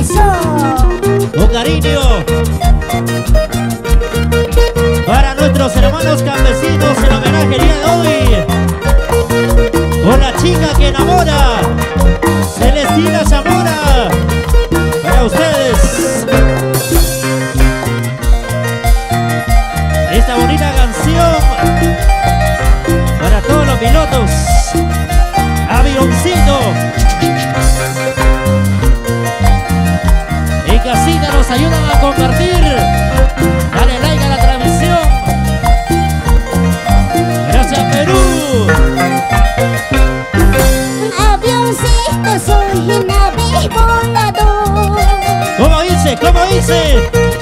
Eso. Un cariño para nuestros hermanos campesinos en homenaje el día de hoy. Con la chica que enamora, Celestina Zamora. Para ustedes esta bonita canción para todos los pilotos. Avioncito en casita nos ayudan a compartir. Dale like a la transmisión. Gracias, Perú. Avioncito, soy nave volador. ¿Cómo dice? ¿Cómo dice?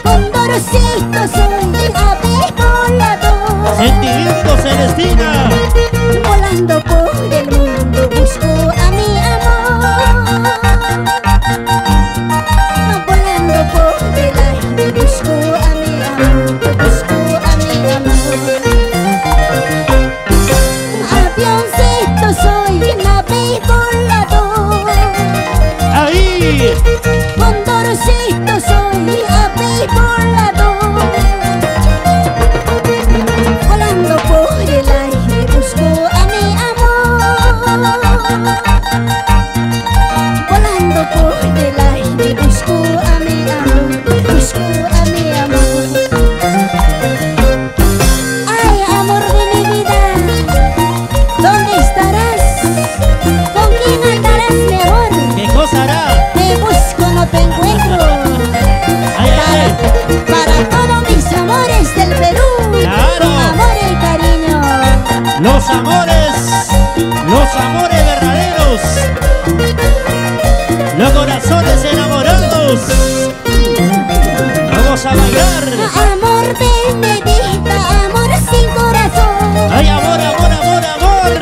Condorcito, soy ave volador. Sentimiento, Celestina. Volando por el mundo busco a mi amor. Volando por el aire busco a mi amor. Busco a mi amor. Avioncito, soy nave volador. Ahí. Condorcito, soy ave volador. Volando por el aire busco a mi amor. Volando por el aire busco a mi amor. Busco a mi amor. Ay, amor de mi vida, ¿dónde estarás? ¿Con quién andarás mejor? ¿Qué cosa hará? Te busco, no te encuentro. Ay, ay, ay. Para todos mis amores del Perú, Claro. con amor y cariño. Los amores verdaderos. Los corazones enamorados. Vamos a bailar. Amor de mi vida, amor sin corazón. Ay, amor, amor, amor, amor.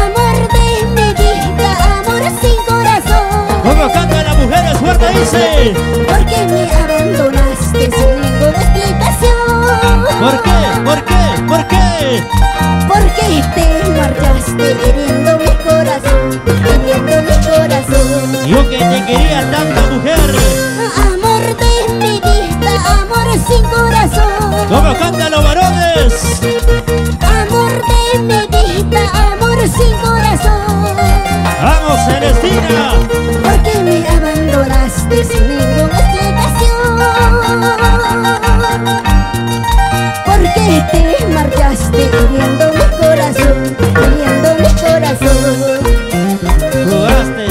Amor de mi vida, amor sin corazón. ¿Cómo cantan las mujeres fuerte? Dice. ¿Por qué me abandonaste sin ninguna explicación? ¿Por qué? ¿Por qué? ¿Por qué? ¿Por qué te marchaste hiriendo mi corazón? Hiriendo mi corazón. Yo que te quería tanto, mujer. Amor de mi vida, amor sin corazón. ¿Cómo cantan los varones? Amor de mi vida, amor sin corazón. Vamos, Celestina. ¿Por qué me abandonaste sin ninguna explicación? ¿Por qué te marchaste hiriendo mi corazón? Hiriendo mi corazón. Jugaste.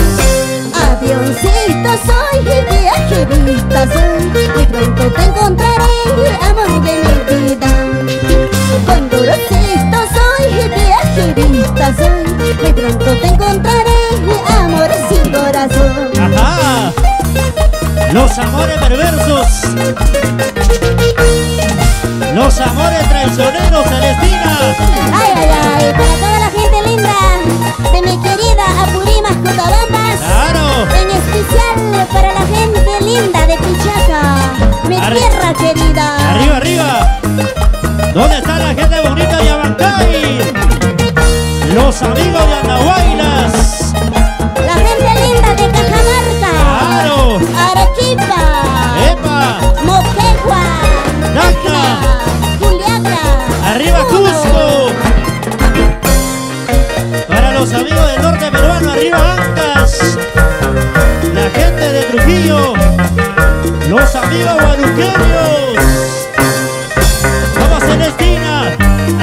Avioncito soy, viajerita soy, y pronto te encontraré, amor de mi vida. Condorcito soy, viajerita soy, y pronto te encontraré, amor sin corazón. Ajá. Los amores perversos. Los amores traicioneros, Celestina. Ay, ay, ay, para toda la gente linda de mi querida Apurímac, Cotabambas. Claro. En especial para la gente linda de Pichaca, mi tierra querida. Arriba, arriba. ¿Dónde está la gente bonita de Abancay? Los amigos de Andahuaylas. La gente linda de Cajamarca. Claro. Arequipa. Epa. Moquegua. Tacna. Juliaca. Arriba Cusco. Para los amigos del norte peruano, arriba Ancas. La gente de Trujillo. Los amigos guaruqueños. Vamos, Celestina.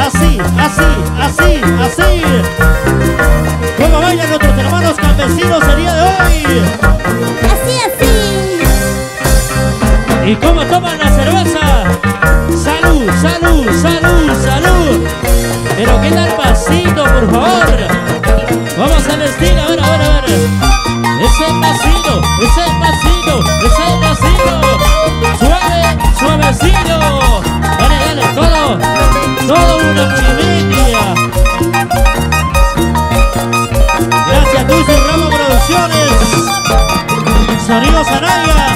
Así, así, así, así. ¿Cómo bailan nuestros hermanos campesinos el día de hoy? Así, así. ¿Y cómo toman la cerveza? Salud, salud, salud, salud. Pero qué tal pasito, por favor. Vamos, Celestina, a ver, a ver, a ver. Ese pasito, ese pasito, ese pasito. Suave, suavecito. Dale, dale, todo una multimedia. Gracias, Dulce Ramos Producciones. Sonidos Anaya.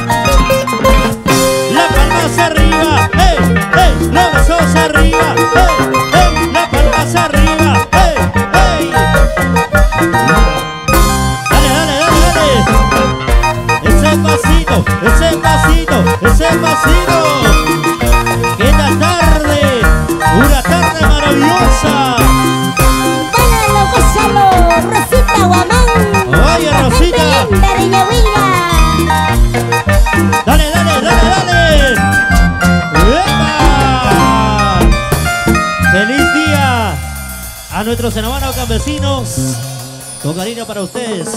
La palma hacia arriba, hey, hey, los brazos arriba, hey, hey, la palma hacia arriba, hey, hey. A nuestros hermanos campesinos, con cariño para ustedes.